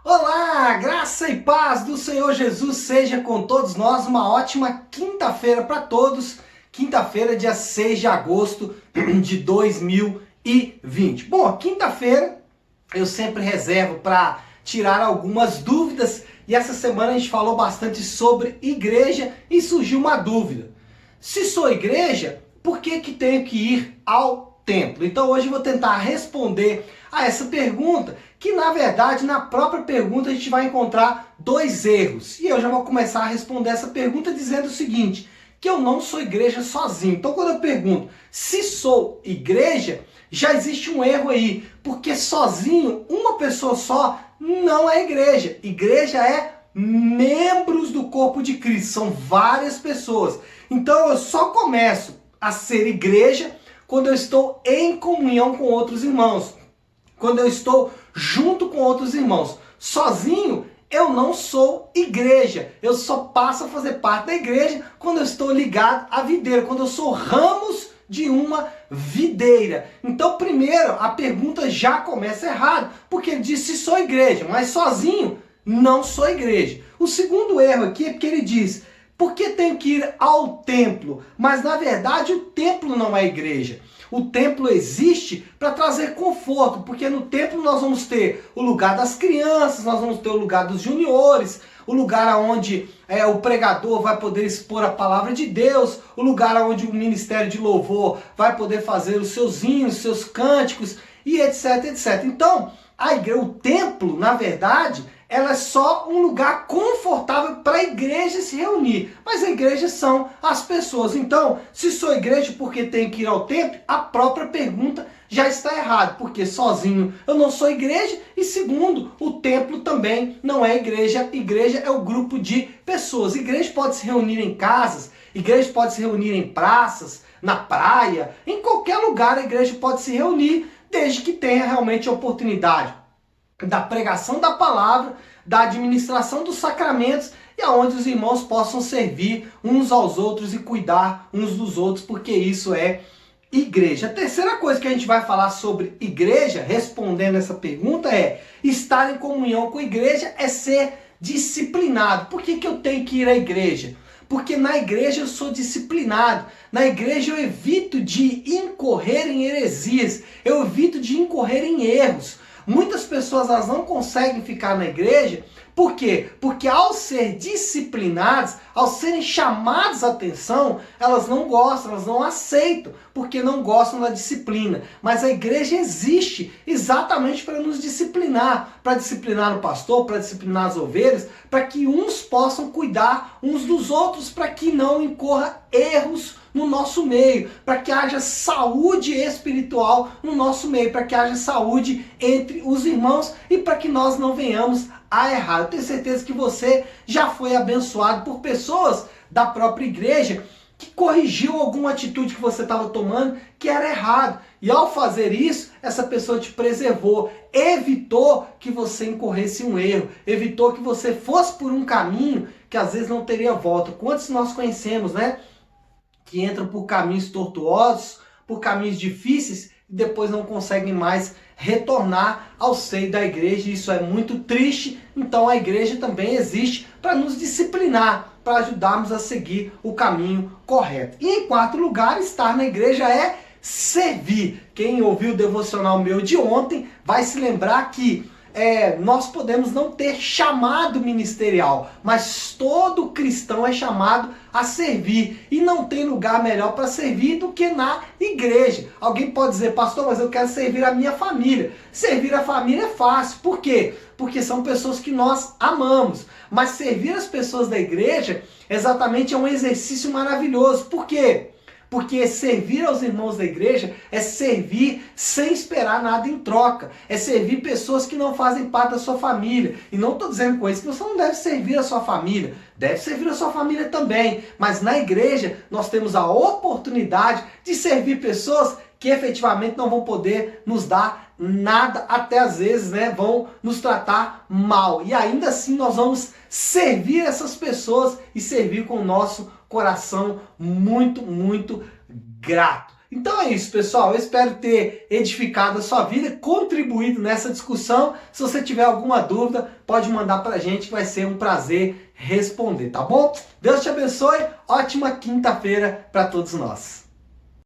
Olá, graça e paz do Senhor Jesus seja com todos nós. Uma ótima quinta-feira para todos. Quinta-feira, dia 6 de agosto de 2020. Bom, a quinta-feira eu sempre reservo para tirar algumas dúvidas. E essa semana a gente falou bastante sobre igreja e surgiu uma dúvida. Se sou igreja, por que tenho que ir ao templo? Então hoje eu vou tentar responder a essa pergunta, que na verdade na própria pergunta a gente vai encontrar dois erros. E eu já vou começar a responder essa pergunta dizendo o seguinte, que eu não sou igreja sozinho. Então quando eu pergunto se sou igreja, já existe um erro aí, porque sozinho, uma pessoa só não é igreja. Igreja é membros do corpo de Cristo, são várias pessoas. Então eu só começo a ser igreja quando eu estou em comunhão com outros irmãos, quando eu estou junto com outros irmãos. Sozinho eu não sou igreja, eu só passo a fazer parte da igreja quando eu estou ligado à videira, quando eu sou ramos de uma videira. Então primeiro a pergunta já começa errado, porque ele diz se sou igreja, mas sozinho não sou igreja. O segundo erro aqui é porque ele diz, por que tenho que ir ao templo? Mas na verdade o templo não é igreja. O templo existe para trazer conforto, porque no templo nós vamos ter o lugar das crianças, nós vamos ter o lugar dos juniores, o lugar onde o pregador vai poder expor a palavra de Deus, o lugar onde o ministério de louvor vai poder fazer os seus hinos, seus cânticos e etc, etc. Então, o templo, na verdade, ela é só um lugar confortável para a igreja se reunir. Mas a igreja são as pessoas. Então, se sou igreja porque tenho que ir ao templo, a própria pergunta já está errada. Porque sozinho eu não sou igreja. E segundo, o templo também não é igreja. Igreja é o grupo de pessoas. Igreja pode se reunir em casas. Igreja pode se reunir em praças, na praia. Em qualquer lugar a igreja pode se reunir, desde que tenha realmente a oportunidade da pregação da palavra, da administração dos sacramentos e aonde os irmãos possam servir uns aos outros e cuidar uns dos outros, porque isso é igreja. A terceira coisa que a gente vai falar sobre igreja, respondendo essa pergunta, é estar em comunhão com a igreja é ser disciplinado. Por que eu tenho que ir à igreja? Porque na igreja eu sou disciplinado, na igreja eu evito de incorrer em heresias, eu evito de incorrer em erros. Muitas pessoas elas não conseguem ficar na igreja, por quê? Porque ao ser disciplinadas, ao serem chamadas a atenção, elas não gostam, elas não aceitam, porque não gostam da disciplina. Mas a igreja existe exatamente para nos disciplinar, para disciplinar o pastor, para disciplinar as ovelhas, para que uns possam cuidar uns dos outros, para que não incorra erros no nosso meio, para que haja saúde espiritual no nosso meio, para que haja saúde entre os irmãos e para que nós não venhamos a errar. Eu tenho certeza que você já foi abençoado por pessoas da própria igreja que corrigiu alguma atitude que você estava tomando que era errado. E ao fazer isso, essa pessoa te preservou, evitou que você incorresse um erro, evitou que você fosse por um caminho que às vezes não teria volta. Quantos nós conhecemos, né? Que entram por caminhos tortuosos, por caminhos difíceis e depois não conseguem mais retornar ao seio da igreja. Isso é muito triste. Então a igreja também existe para nos disciplinar, para ajudarmos a seguir o caminho correto. E em quarto lugar, estar na igreja é servir. Quem ouviu o devocional meu de ontem vai se lembrar que nós podemos não ter chamado ministerial, mas todo cristão é chamado a servir. E não tem lugar melhor para servir do que na igreja. Alguém pode dizer, pastor, mas eu quero servir a minha família. Servir a família é fácil. Por quê? Porque são pessoas que nós amamos. Mas servir as pessoas da igreja exatamente é um exercício maravilhoso. Por quê? Porque servir aos irmãos da igreja é servir sem esperar nada em troca. É servir pessoas que não fazem parte da sua família. E não estou dizendo com isso que você não deve servir a sua família. Deve servir a sua família também. Mas na igreja nós temos a oportunidade de servir pessoas que efetivamente não vão poder nos dar nada, até às vezes, né, vão nos tratar mal. E ainda assim nós vamos servir essas pessoas e servir com o nosso coração muito, muito grato. Então é isso, pessoal. Eu espero ter edificado a sua vida, contribuído nessa discussão. Se você tiver alguma dúvida, pode mandar pra gente, que vai ser um prazer responder, tá bom? Deus te abençoe. Ótima quinta-feira para todos nós.